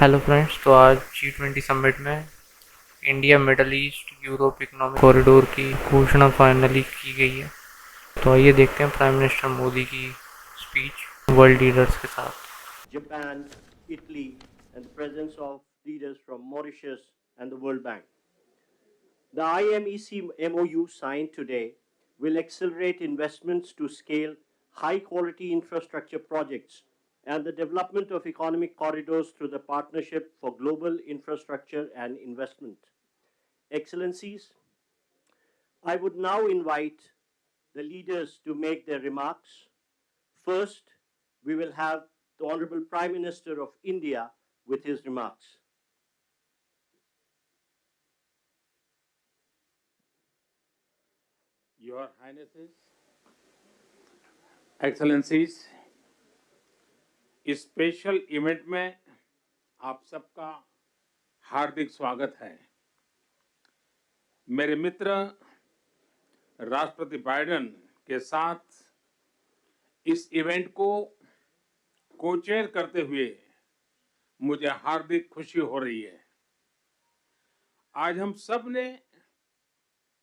Hello friends, तो आज G20 summit में India middle east Europe economic corridor की घोषणा फाइनली की गई है। तो आइए देखते हैं प्राइम मिनिस्टर मोदी की स्पीच वर्ल्ड लीडर्स के साथ। Japan, Italy, and the presence of leaders from Mauritius and the World Bank. The IMEC MOU signed today will accelerate investments to scale high-quality infrastructure projects and the development of economic corridors through the Partnership for Global Infrastructure and Investment. Excellencies, I would now invite the leaders to make their remarks. First, we will have the Honorable Prime Minister of India with his remarks. Your Highnesses, Excellencies, इस special event में आप सबका हार्दिक स्वागत है। मेरे मित्र राष्ट्रपति Biden के साथ इस इवेंट को को-चेयर करते हुए मुझे हार्दिक खुशी हो रही है। आज हम सब ने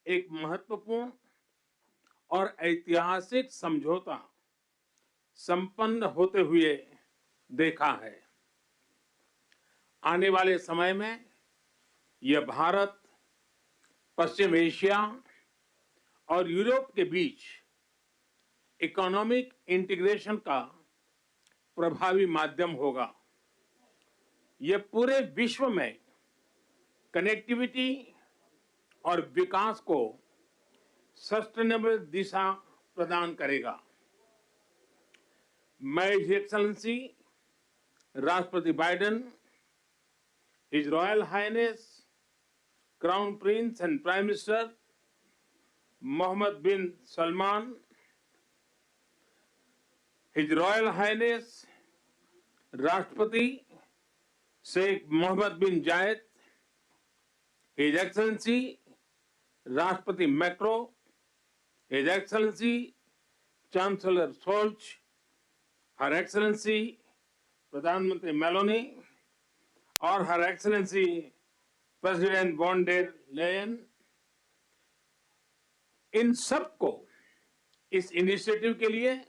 एक महत्वपूर्ण और ऐतिहासिक समझौता संपन्न होते हुए देखा है। आने वाले समय में यह भारत, पश्चिम एशिया और यूरोप के बीच इकोनॉमिक इंटीग्रेशन का प्रभावी माध्यम होगा। यह पूरे विश्व में कनेक्टिविटी और विकास को सस्टेनेबल दिशा प्रदान करेगा। मैं हिज एक्सेलेंसी राष्ट्रपति Biden, his royal highness crown prince and prime minister Mohammed bin Salman, his royal highness राष्ट्रपति Sheikh Mohammed bin Zayed, his excellency राष्ट्रपति Macron, his excellency chancellor Scholz, her excellency प्रधानमंत्री Meloni और her excellency president von der Leyen, इन सबको इस initiative के लिए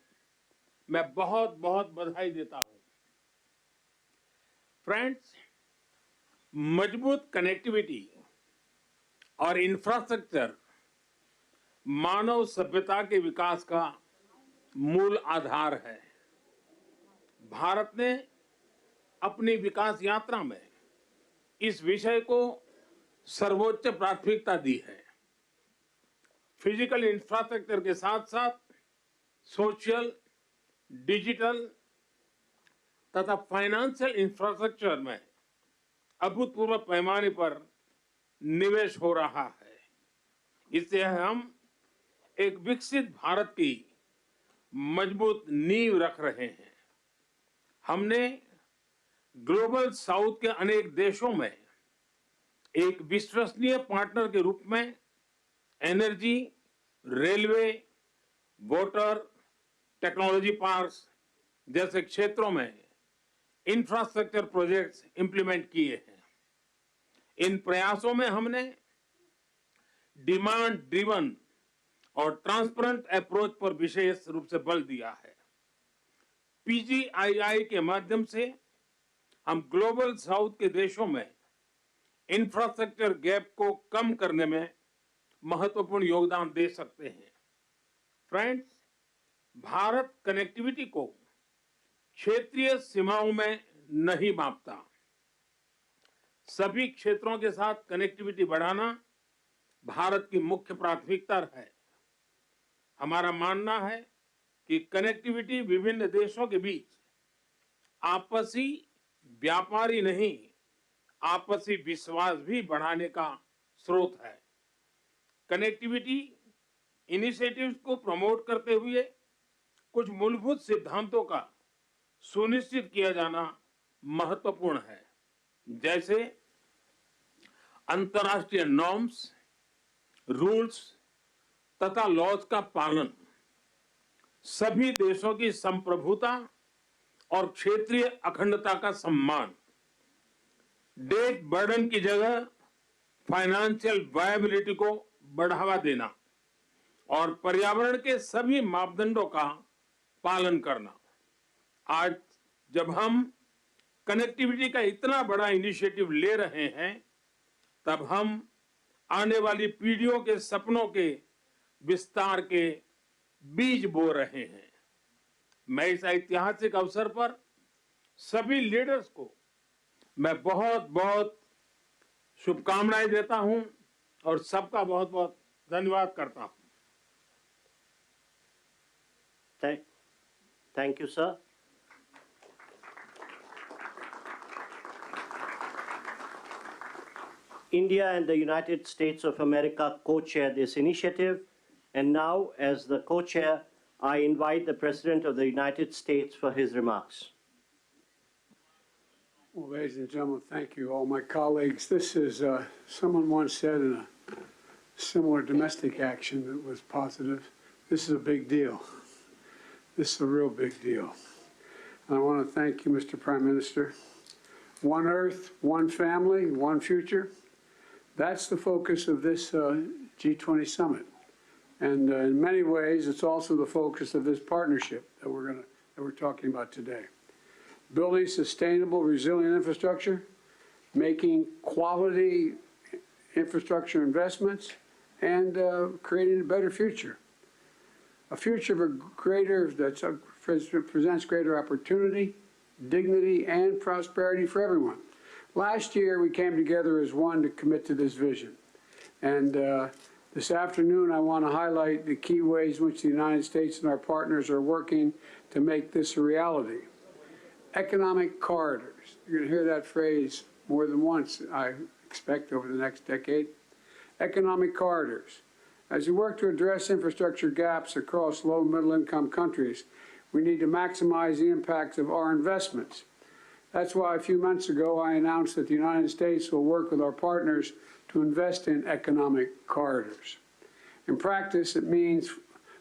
मैं बहुत बहुत बधाई देता हूं। फ्रेंड्स, मजबूत कनेक्टिविटी और इंफ्रास्ट्रक्चर मानव सभ्यता के विकास का मूल आधार है। भारत ने अपनी विकास यात्रा में इस विषय को सर्वोच्च प्राथमिकता दी है। फिजिकल इंफ्रास्ट्रक्चर के साथ साथ सोशल, डिजिटल तथा फाइनेंशियल इंफ्रास्ट्रक्चर में अभूतपूर्व पैमाने पर निवेश हो रहा है। इससे हम एक विकसित भारत की मजबूत नींव रख रहे हैं। हमने ग्लोबल साउथ के अनेक देशों में एक विश्वसनीय पार्टनर के रूप में energy, railway, water, technology parks जैसे क्षेत्रों में इंफ्रास्ट्रक्चर प्रोजेक्ट्स इंप्लीमेंट किए हैं। इन प्रयासों में हमने डिमांड ड्रिवन और ट्रांसपेरेंट अप्रोच पर विशेष रूप से बल दिया है। पीजीआईआई के माध्यम से हम ग्लोबल साउथ के देशों में इंफ्रास्ट्रक्चर गैप को कम करने में महत्वपूर्ण योगदान दे सकते हैं। फ्रेंड्स, भारत कनेक्टिविटी को क्षेत्रीय सीमाओं में नहीं मापता। सभी क्षेत्रों के साथ कनेक्टिविटी बढ़ाना भारत की मुख्य प्राथमिकता है। हमारा मानना है कि कनेक्टिविटी विभिन्न देशों के बीच आपसी व्यापार ही नहीं, आपसी विश्वास भी बढ़ाने का स्रोत है। कनेक्टिविटी इनिशिएटिव्स को प्रमोट करते हुए कुछ मूलभूत सिद्धांतों का सुनिश्चित किया जाना महत्वपूर्ण है, जैसे अंतर्राष्ट्रीय नॉर्म्स, रूल्स तथा लॉज का पालन, सभी देशों की संप्रभुता और क्षेत्रीय अखंडता का सम्मान, डेट बर्डन की जगह फाइनेंशियल वायबिलिटी को बढ़ावा देना और पर्यावरण के सभी मापदंडों का पालन करना। आज जब हम कनेक्टिविटी का इतना बड़ा इनिशिएटिव ले रहे हैं, तब हम आने वाली पीढ़ियों के सपनों के विस्तार के बीज बो रहे हैं। मैं इस ऐतिहासिक अवसर पर सभी लीडर्स को मैं बहुत बहुत शुभकामनाएं देता हूं और सबका बहुत बहुत धन्यवाद करता हूं। Thank you, sir. India and the United States of America co-chair this initiative. And now, as the co-chair, I invite the President of the United States for his remarks. Well, ladies and gentlemen, thank you, all my colleagues. This is, someone once said in a similar domestic action that was positive, this is a big deal. This is a real big deal. And I want to thank you, Mr. Prime Minister. One Earth, one family, one future. That's the focus of this G20 Summit. And in many ways, it's also the focus of this partnership that we're talking about today. Building sustainable, resilient infrastructure, making quality infrastructure investments, and creating a better future. A future that presents greater opportunity, dignity, and prosperity for everyone. Last year, we came together as one to commit to this vision. And this afternoon, I want to highlight the key ways in which the United States and our partners are working to make this a reality. Economic corridors. You're going to hear that phrase more than once, I expect, over the next decade. Economic corridors. As we work to address infrastructure gaps across low and middle income countries, we need to maximize the impacts of our investments. That's why a few months ago I announced that the United States will work with our partners to invest in economic corridors. In practice, it means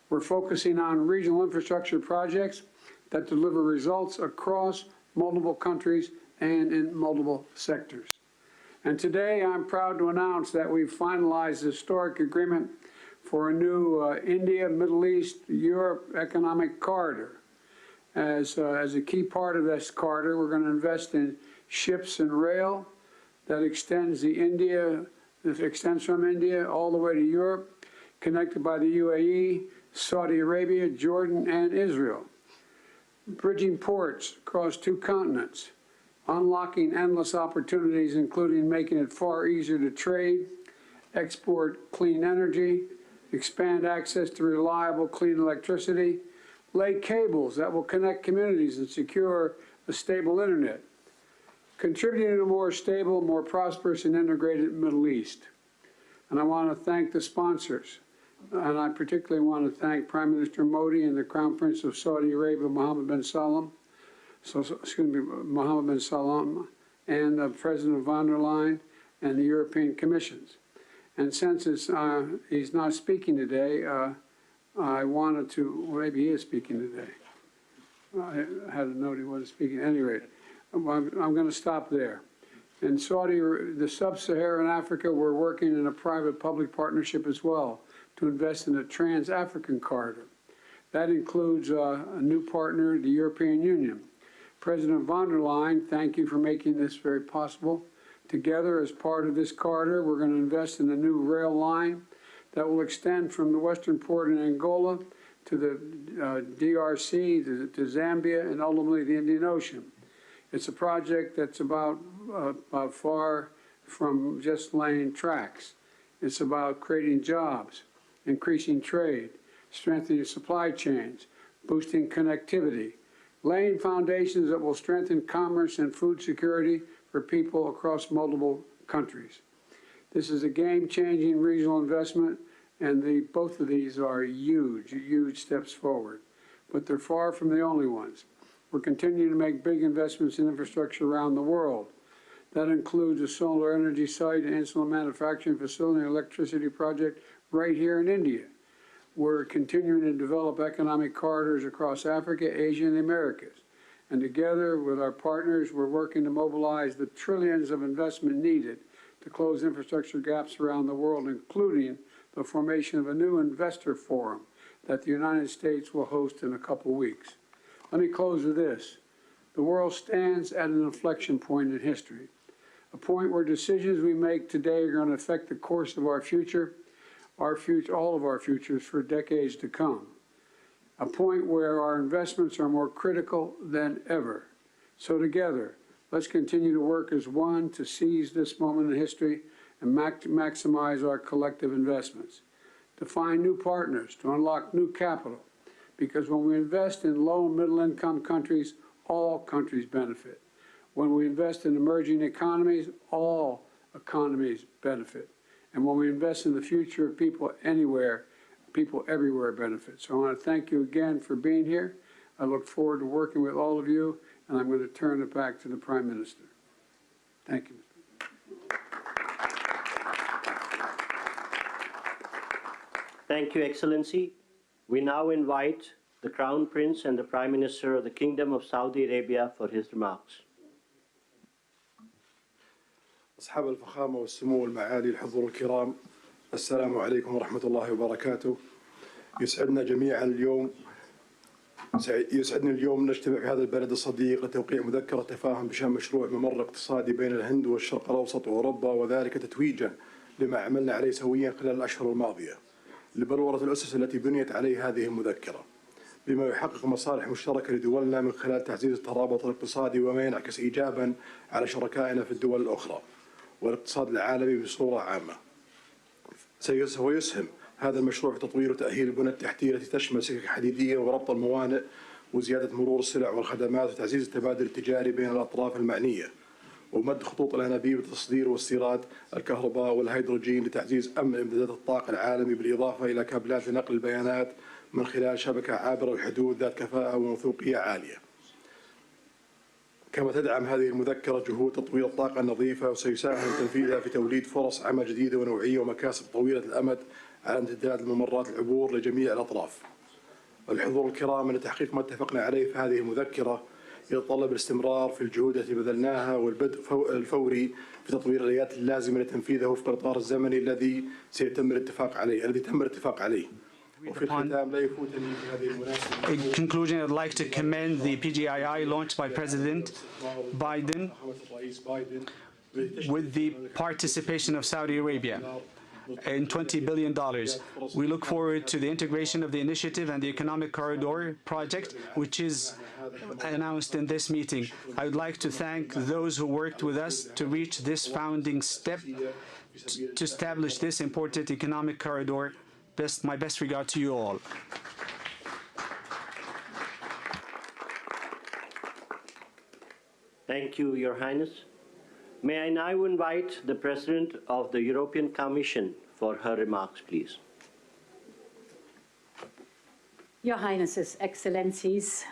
we're focusing on regional infrastructure projects that deliver results across multiple countries and in multiple sectors. And today I'm proud to announce that we've finalized a historic agreement for a new India, Middle East, Europe economic corridor. As a key part of this corridor, we're going to invest in ships and rail that extends from India all the way to Europe, connected by the UAE, Saudi Arabia, Jordan, and Israel. Bridging ports across 2 continents, unlocking endless opportunities, including making it far easier to trade, export clean energy, expand access to reliable, clean electricity, lay cables that will connect communities and secure a stable internet, contributing to a more stable, more prosperous, and integrated Middle East. And I want to thank the sponsors. And I particularly want to thank Prime Minister Modi and the Crown Prince of Saudi Arabia, Mohammed bin Salman, and President von der Leyen and the European Commissions. And since he's not speaking today, I wanted to, well, maybe he is speaking today. I had a note he wasn't speaking. At any rate, I'm going to stop there. In the sub-Saharan Africa, we're working in a private-public partnership as well to invest in a trans-African corridor. That includes a new partner, the European Union. President von der Leyen, thank you for making this very possible. Together, as part of this corridor, we're going to invest in a new rail line that will extend from the western port in Angola to the DRC, to Zambia, and ultimately the Indian Ocean. It's a project that's about far from just laying tracks. It's about creating jobs, increasing trade, strengthening supply chains, boosting connectivity, laying foundations that will strengthen commerce and food security for people across multiple countries. This is a game-changing regional investment, and both of these are huge, huge steps forward. But they're far from the only ones. We're continuing to make big investments in infrastructure around the world. That includes a solar energy site, an insulin manufacturing facility, and electricity project right here in India. We're continuing to develop economic corridors across Africa, Asia, and the Americas. And together with our partners, we're working to mobilize the trillions of investment needed to close infrastructure gaps around the world, including the formation of a new investor forum that the United States will host in a couple weeks. Let me close with this. The world stands at an inflection point in history, a point where decisions we make today are going to affect the course of our future, all of our futures for decades to come. A point where our investments are more critical than ever. So together, let's continue to work as one to seize this moment in history and maximize our collective investments, to find new partners, to unlock new capital, because when we invest in low and middle income countries, all countries benefit. When we invest in emerging economies, all economies benefit. And when we invest in the future of people anywhere, people everywhere benefit. So I want to thank you again for being here. I look forward to working with all of you, and I'm going to turn it back to the Prime Minister. Thank you. Thank you, Excellency. We now invite the Crown Prince and the Prime Minister of the Kingdom of Saudi Arabia for his remarks. أصحاب الفخامة والسمو والمعالي الحضور الكرام، السلام عليكم ورحمة الله وبركاته. يسعدني اليوم نجتمع في هذا البلد الصديق لتوقيع مذكرة تفاهم بشأن مشروع ممر اقتصادي بين الهند والشرق الأوسط وأوروبا، وذلك تتويجا لما عملنا عليه سويا خلال الأشهر الماضية لبلورة الأسس التي بنيت عليه هذه المذكرة، بما يحقق مصالح مشتركة لدولنا من خلال تعزيز الترابط الاقتصادي وما ينعكس إيجابا على شركائنا في الدول الأخرى والاقتصاد العالمي بصورة عامة. سيسهم هذا المشروع في تطوير وتأهيل البنى التحتية التي تشمل سكك حديدية وربط الموانئ وزيادة مرور السلع والخدمات وتعزيز التبادل التجاري بين الأطراف المعنية، ومد خطوط الأنابيب لتصدير واستيراد الكهرباء والهيدروجين لتعزيز أمن إمدادات الطاقة العالمي، بالإضافة إلى كابلات لنقل البيانات من خلال شبكة عابرة الحدود ذات كفاءة وموثوقية عالية. كما تدعم هذه المذكرة جهود تطوير الطاقة النظيفة، وسيساهم تنفيذها في توليد فرص عمل جديدة ونوعية ومكاسب طويلة الأمد على امتداد الممرات العبور لجميع الأطراف. الحضور الكرام، أن تحقيق ما اتفقنا عليه في هذه المذكرة يتطلب الاستمرار في الجهود التي بذلناها والبدء الفوري في تطوير الآليات اللازمة لتنفيذه وفق الإطار الزمني الذي تم الاتفاق عليه. In conclusion, I'd like to commend the PGII launched by President Biden with the participation of Saudi Arabia in $20 billion. We look forward to the integration of the initiative and the Economic Corridor project, which is announced in this meeting. I would like to thank those who worked with us to reach this founding step to establish this important economic corridor. My best regard to you all. Thank you, Your Highness. May I now invite the President of the European Commission for her remarks, please. Your Highnesses, Excellencies,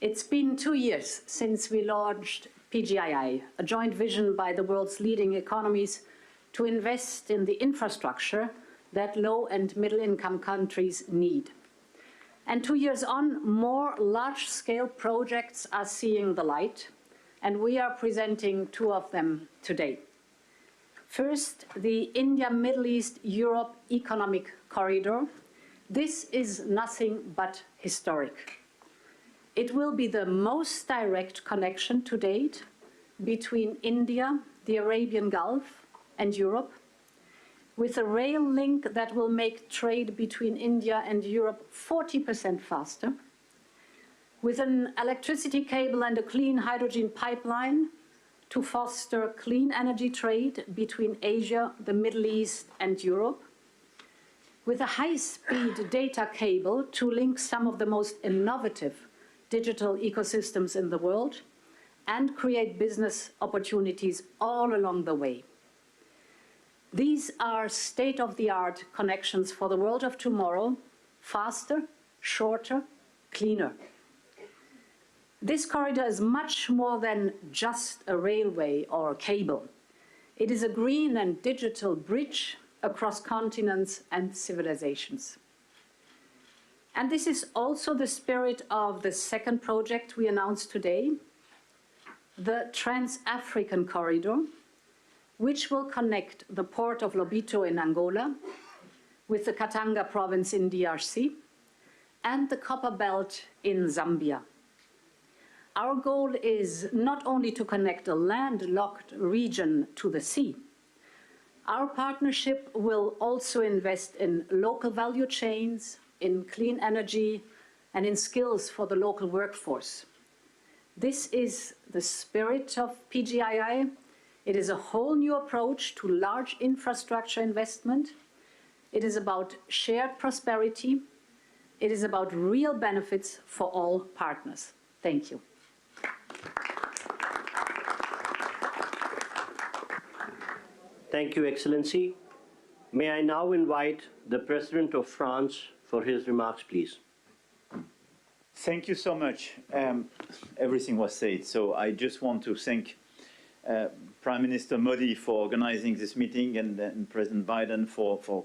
it's been 2 years since we launched PGII, a joint vision by the world's leading economies to invest in the infrastructure that low and middle income countries need. And 2 years on, more large-scale projects are seeing the light, and we are presenting 2 of them today. First, the India-Middle East-Europe Economic Corridor. This is nothing but historic. It will be the most direct connection to date between India, the Arabian Gulf, and Europe, with a rail link that will make trade between India and Europe 40% faster, with an electricity cable and a clean hydrogen pipeline to foster clean energy trade between Asia, the Middle East, and Europe, with a high-speed data cable to link some of the most innovative digital ecosystems in the world and create business opportunities all along the way. These are state-of-the-art connections for the world of tomorrow, faster, shorter, cleaner. This corridor is much more than just a railway or a cable. It is a green and digital bridge across continents and civilizations. And this is also the spirit of the second project we announced today, the Trans-African Corridor, which will connect the port of Lobito in Angola with the Katanga province in DRC and the Copper Belt in Zambia. Our goal is not only to connect a landlocked region to the sea. Our partnership will also invest in local value chains, in clean energy, and in skills for the local workforce. This is the spirit of PGII. It is a whole new approach to large infrastructure investment. It is about shared prosperity. It is about real benefits for all partners. Thank you. Thank you, Excellency. May I now invite the President of France for his remarks, please. Thank you so much. Everything was said, so I just want to thank Prime Minister Modi for organizing this meeting and President Biden for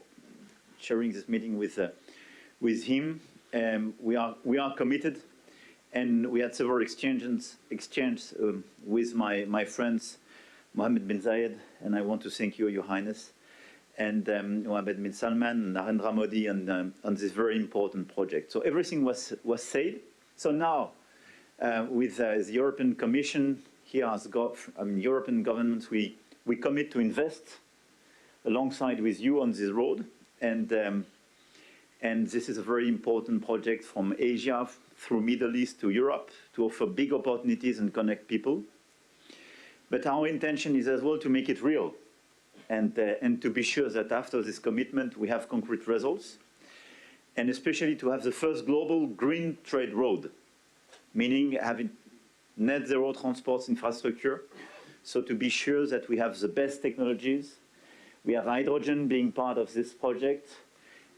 sharing this meeting with him. We are committed, and we had several exchanges with my friends Mohammed bin Zayed, and I want to thank you, Your Highness, and Mohammed bin Salman, Narendra Modi, on this very important project. So everything was said. So now, with the European Commission here as European governments, we commit to invest alongside with you on this road, and this is a very important project from Asia through Middle East to Europe to offer big opportunities and connect people. But our intention is as well to make it real, and to be sure that after this commitment we have concrete results, and especially to have the first global green trade road, meaning having net zero transport infrastructure, so to be sure that we have the best technologies. We have hydrogen being part of this project,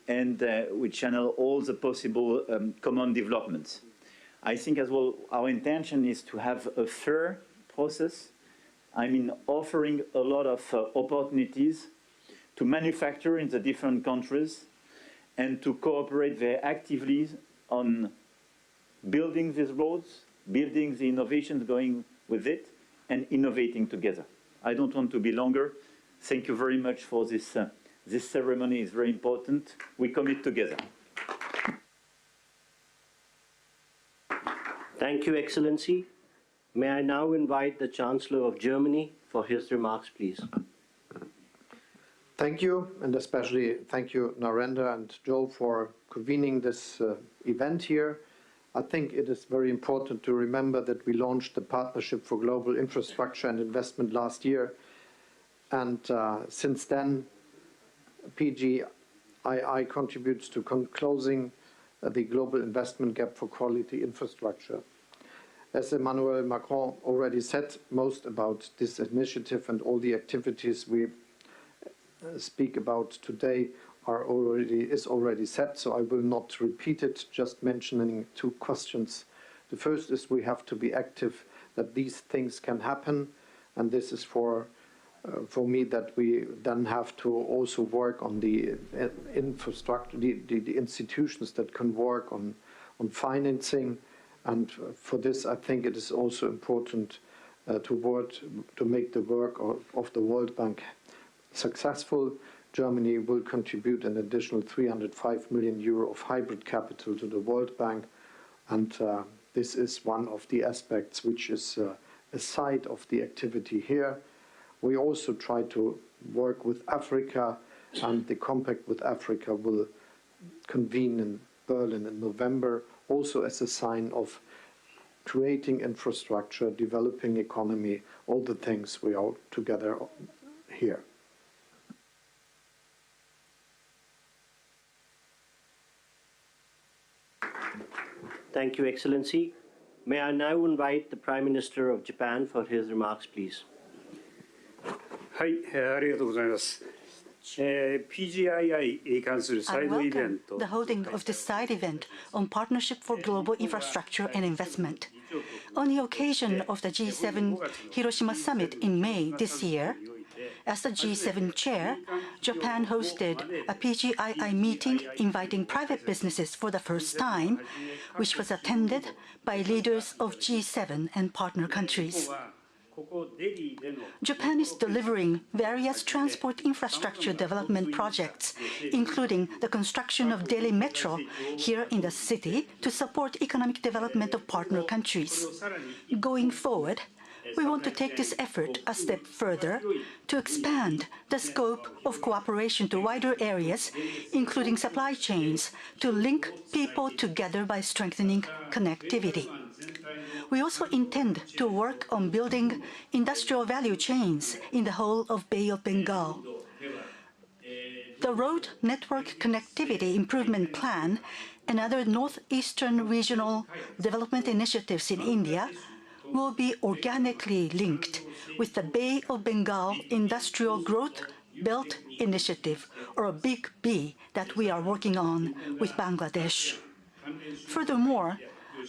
and we channel all the possible common developments. I think as well our intention is to have a fair process. I mean, offering a lot of opportunities to manufacture in the different countries and to cooperate very actively on building these roads, building the innovations going with it, and innovating together. I don't want to be longer. Thank you very much for this. This ceremony is very important. We commit together. Thank you, Excellency. May I now invite the Chancellor of Germany for his remarks, please. Thank you, and especially thank you, Narendra and Joe, for convening this event here. I think it is very important to remember that we launched the Partnership for Global Infrastructure and Investment last year, and since then, PGII contributes to closing the global investment gap for quality infrastructure. As Emmanuel Macron already said, most about this initiative and all the activities we speak about today is already said, so I will not repeat it, just mentioning two questions. The first is we have to be active that these things can happen, and this is for me that we then have to also work on the infrastructure, the institutions that can work on financing. And for this, I think it is also important to make the work of the World Bank successful. Germany will contribute an additional 305 million euro of hybrid capital to the World Bank, and this is one of the aspects which is a side of the activity here. We also try to work with Africa, and the Compact with Africa will convene in Berlin in November, also as a sign of creating infrastructure, developing economy, all the things we are together here. Thank you, Excellency. May I now invite the Prime Minister of Japan for his remarks, please. はい、ありがとうございます。PGII に関するサイドイベント。 The holding of this side event on Partnership for Global Infrastructure and Investment. On the occasion of the G7 Hiroshima Summit in May this year, As the G7 chair, Japan hosted a PGII meeting inviting private businesses for the first time, which was attended by leaders of G7 and partner countries. Japan is delivering various transport infrastructure development projects, including the construction of Delhi Metro here in the city to support economic development of partner countries. Going forward, we want to take this effort a step further to expand the scope of cooperation to wider areas, including supply chains, to link people together by strengthening connectivity. We also intend to work on building industrial value chains in the whole of Bay of Bengal. The Road Network Connectivity Improvement Plan and other northeastern regional development initiatives in India will be organically linked with the Bay of Bengal Industrial Growth Belt Initiative, or a Big B, that we are working on with Bangladesh. Furthermore,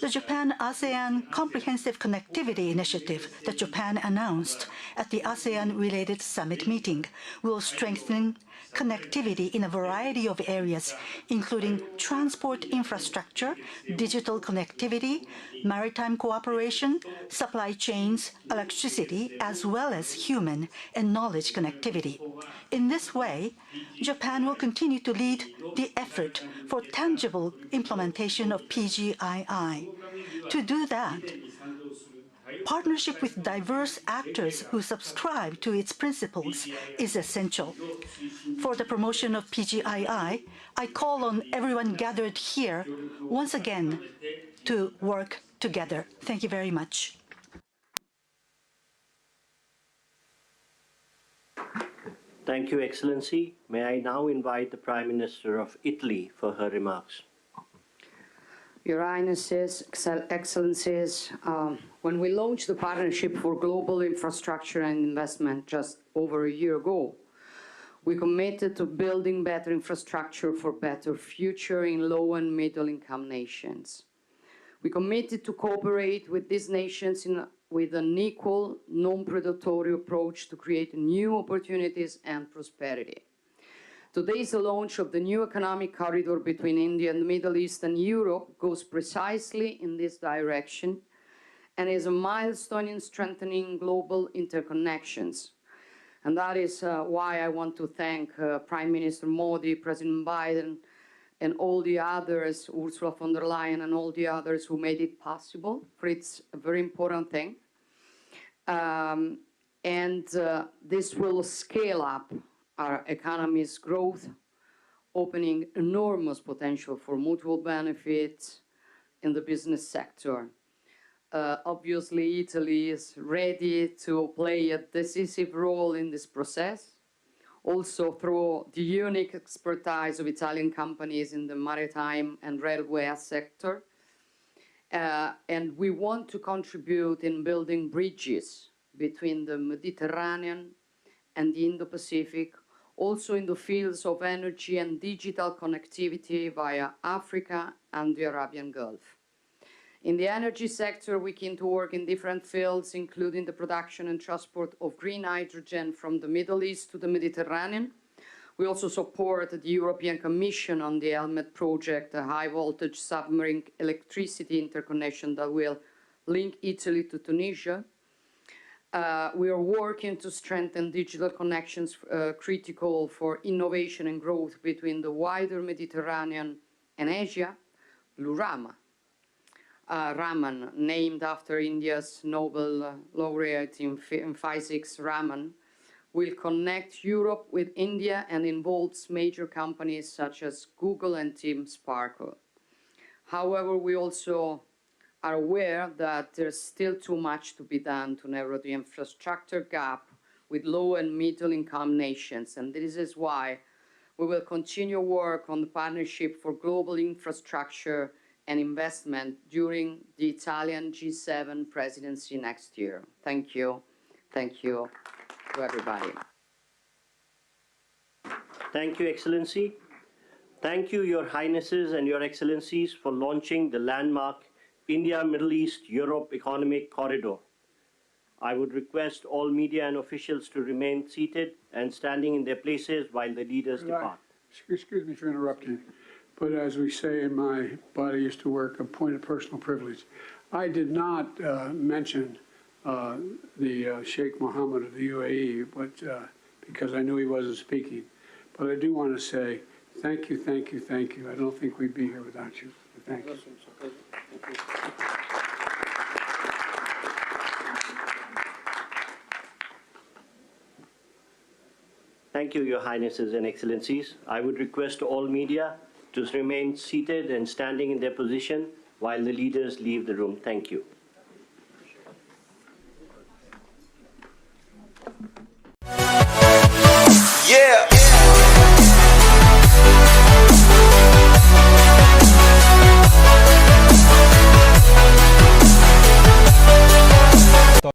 the Japan-ASEAN Comprehensive Connectivity Initiative that Japan announced at the ASEAN-related summit meeting will strengthen connectivity in a variety of areas, including transport infrastructure, digital connectivity, maritime cooperation, supply chains, electricity, as well as human and knowledge connectivity. In this way, Japan will continue to lead the effort for tangible implementation of PGII. To do that, partnership with diverse actors who subscribe to its principles is essential. For the promotion of PGII, I call on everyone gathered here once again to work together. Thank you very much. Thank you, Excellency. May I now invite the Prime Minister of Italy for her remarks. Your Highnesses, Excellencies, when we launched the Partnership for Global Infrastructure and Investment just over a year ago, we committed to building better infrastructure for better future in low and middle income nations. We committed to cooperate with these nations with an equal, non-predatory approach to create new opportunities and prosperity. Today's launch of the new economic corridor between India and the Middle East and Europe goes precisely in this direction and is a milestone in strengthening global interconnections. And that is why I want to thank Prime Minister Modi, President Biden, and all the others, Ursula von der Leyen and all the others who made it possible, for it's a very important thing. This will scale up our economy's growth, opening enormous potential for mutual benefits in the business sector. Obviously, Italy is ready to play a decisive role in this process, also through the unique expertise of Italian companies in the maritime and railway sector. And we want to contribute in building bridges between the Mediterranean and the Indo-Pacific, also in the fields of energy and digital connectivity via Africa and the Arabian Gulf. In the energy sector, we keen to work in different fields, including the production and transport of green hydrogen from the Middle East to the Mediterranean. We also support the European Commission on the Helmet project, a high-voltage submarine electricity interconnection that will link Italy to Tunisia. We are working to strengthen digital connections critical for innovation and growth between the wider Mediterranean and Asia. Lurama, Raman, named after India's Nobel laureate in physics, Raman, will connect Europe with India and involves major companies such as Google and Team Sparkle. However, we also are aware that there's still too much to be done to narrow the infrastructure gap with low and middle income nations, and this is why we will continue work on the Partnership for Global Infrastructure and Investment during the Italian G7 presidency next year. Thank you. Thank you to everybody. Thank you, Excellency. Thank you, Your Highnesses and Your Excellencies, for launching the landmark India-Middle East-Europe Economic Corridor. I would request all media and officials to remain seated and standing in their places while the leaders depart. Excuse me for interrupting, but as we say in my body used to work, a point of personal privilege. I did not mention the Sheikh Mohammed of the UAE, but because I knew he wasn't speaking. But I do want to say thank you, thank you, thank you. I don't think we'd be here without you. Thank you. Thank you, Your Highnesses and Excellencies. I would request all media to remain seated and standing in their position while the leaders leave the room. Thank you.